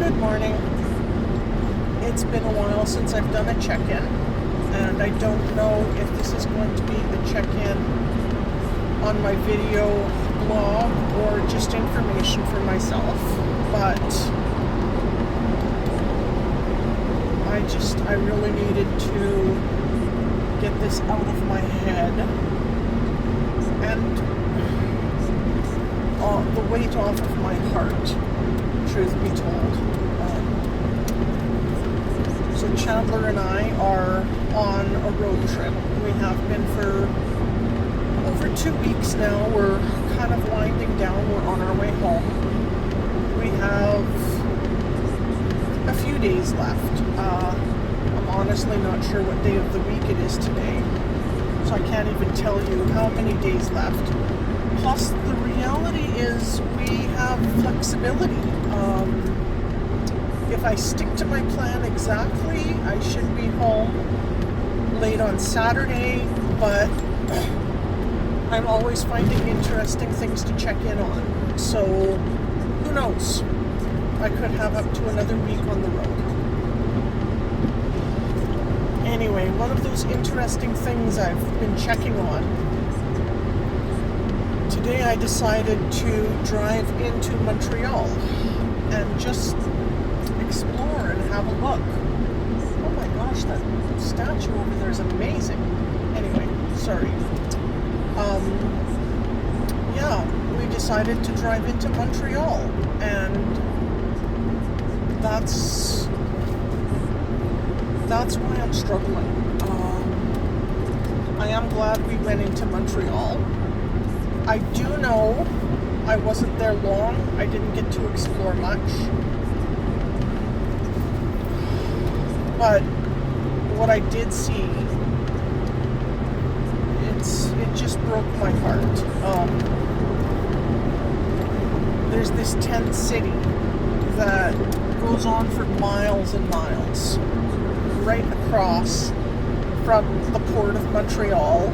Good morning. It's been a while since I've done a check-in, and I don't know if this is going to be a check-in on my video blog or just information for myself, but I really needed to get this out of my head and the weight off of my heart, truth be told. So Chandler and I are on a road trip. We have been for over 2 weeks now. We're kind of winding down. We're on our way home. We have a few days left. I'm honestly not sure what day of the week it is today, so I can't even tell you how many days left. Plus, the reality is we have flexibility. If I stick to my plan exactly, I should be home late on Saturday, but I'm always finding interesting things to check in on. So, who knows? I could have up to another week on the road. Anyway, one of those interesting things I've been checking on. Today I decided to drive into Montreal and just explore and have a look. Oh my gosh, that statue over there is amazing. Anyway, sorry. We decided to drive into Montreal, and that's why I'm struggling. I am glad we went into Montreal. I do know I wasn't there long. I didn't get to explore much. But what I did see, it just broke my heart. There's this tent city that goes on for miles and miles, right across from the port of Montreal.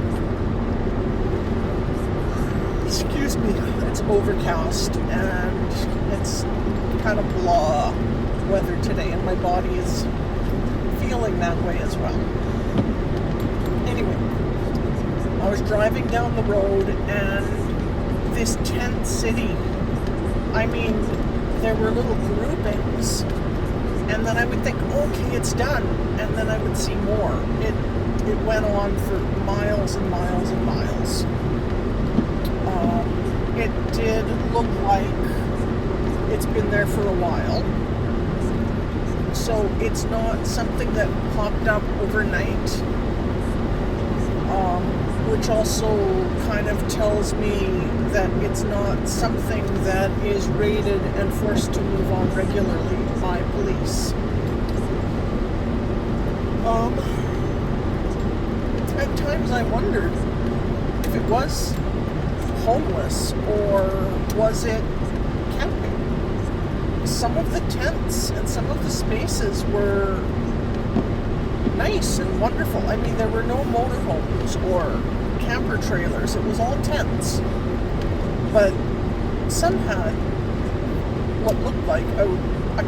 Excuse me, it's overcast and it's kind of blah weather today, and my body is feeling that way as well. Anyway, I was driving down the road, and this tent city, I mean, there were little groupings, and then I would think, okay, it's done, and then I would see more. It went on for miles and miles and miles. It did look like it's been there for a while. So it's not something that popped up overnight, which also kind of tells me that it's not something that is raided and forced to move on regularly by police. At times I wondered if it was homeless or was it camping. Some of the tents and some of the spaces were nice and wonderful. I mean, there were no motorhomes or camper trailers. It was all tents. But some had what looked like a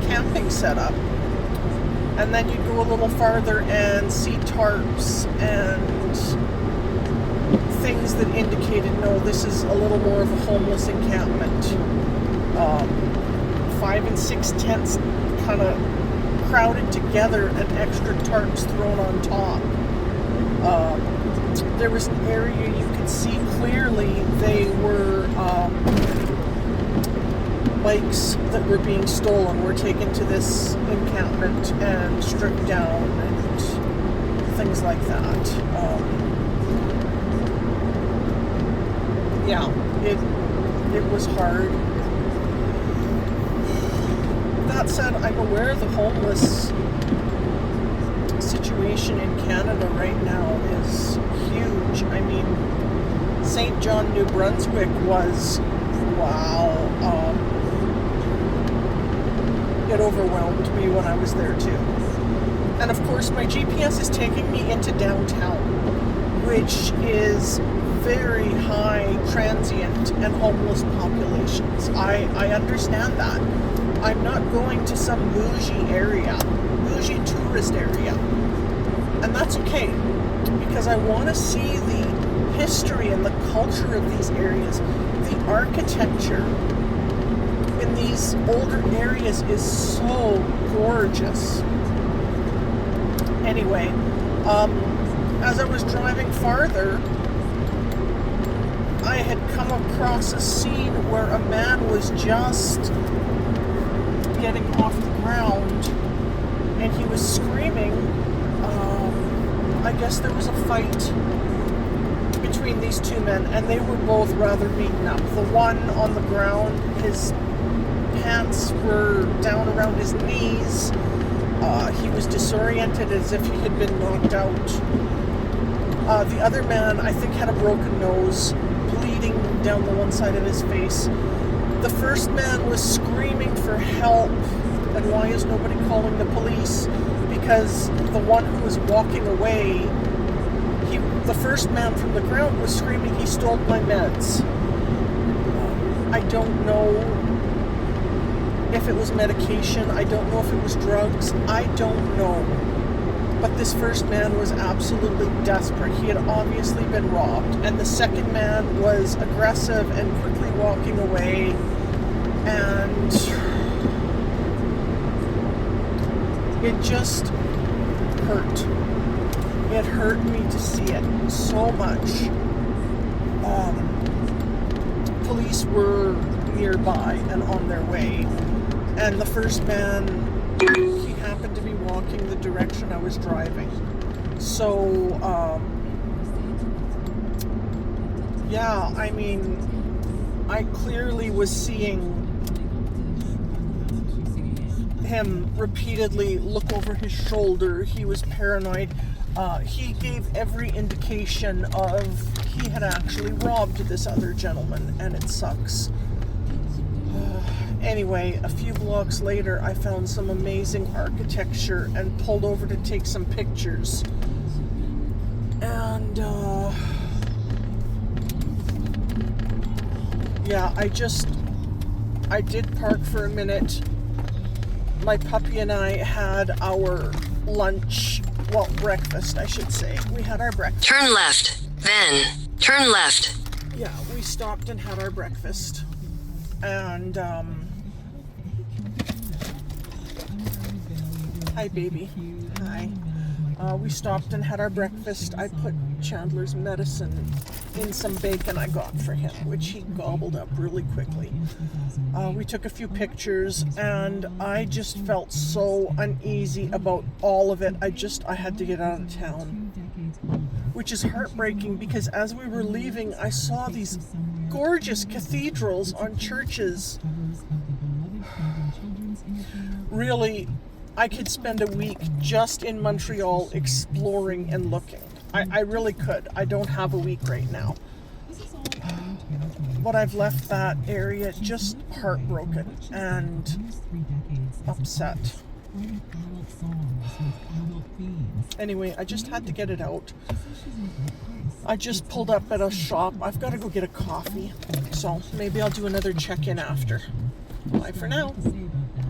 camping setup. And then you'd go a little farther and see tarps and things that indicated, no, this is a little more of a homeless encampment. 5 and 6 tents kind of crowded together and extra tarps thrown on top. There was an area you could see clearly they were bikes that were being stolen were taken to this encampment and stripped down and things like that. It was hard. That said, I'm aware the homeless situation in Canada right now is huge. I mean, St. John, New Brunswick was, wow. It overwhelmed me when I was there too. And of course, my GPS is taking me into downtown, which is very high transient and homeless populations. I understand that. I'm not going to some bougie tourist area. And that's okay, because I want to see the history and the culture of these areas. The architecture in these older areas is so gorgeous. Anyway, as I was driving farther, I had come across a scene where a man was just getting off the ground and he was screaming. I guess there was a fight between these two men, and they were both rather beaten up. The one on the ground, his pants were down around his knees. He was disoriented as if he had been knocked out. The other man, I think, had a broken nose, bleeding down the one side of his face. The first man was screaming for help, and why is nobody calling the police? Because the one who was walking away, the first man from the ground was screaming, he stole my meds. I don't know if it was medication, I don't know if it was drugs, I don't know. But this first man was absolutely desperate. He had obviously been robbed. And the second man was aggressive and quickly walking away. And it just hurt. It hurt me to see it so much. Police were nearby and on their way. And the first man, he happened to be walking the direction I was driving. So, yeah, I mean, I clearly was seeing him repeatedly look over his shoulder. He was paranoid. He gave every indication of he had actually robbed this other gentleman, and it sucks. Anyway, a few blocks later, I found some amazing architecture and pulled over to take some pictures. And, yeah, I did park for a minute. My puppy and I had our lunch, well, breakfast, I should say. We had our breakfast. Turn left, then turn left. Yeah, we stopped and had our breakfast. And, hi, baby. Hi. We stopped and had our breakfast. I put Chandler's medicine in some bacon I got for him, which he gobbled up really quickly. We took a few pictures, and I just felt so uneasy about all of it. I had to get out of town, which is heartbreaking, because as we were leaving, I saw these gorgeous cathedrals on churches. Really, I could spend a week just in Montreal exploring and looking. I really could. I don't have a week right now. But I've left that area just heartbroken and upset. Anyway, I just had to get it out. I just pulled up at a shop. I've got to go get a coffee. So maybe I'll do another check-in after. Bye for now.